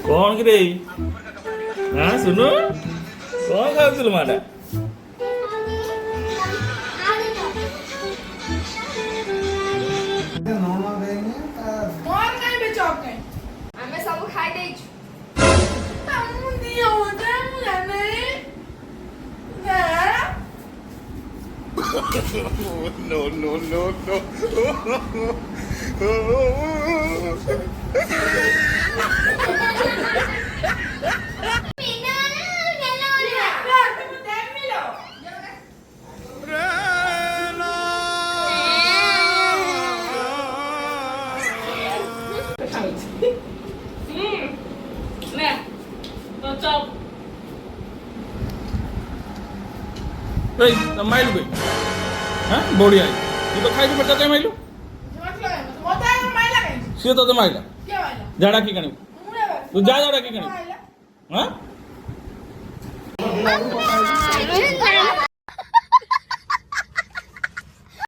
कौन कि रे हाँ सुनो कौन खाऊ माटा ଆମେ ସବୁ ଖାଇ ଦେଇଛୁ। No, no, no, no. माइलू भाई हाँ बढ़िया तू तो खाई पड़ता क्या माइलू सी तो माइला झाड़ा की कणी तू जा झाड़ा की कणी हाँ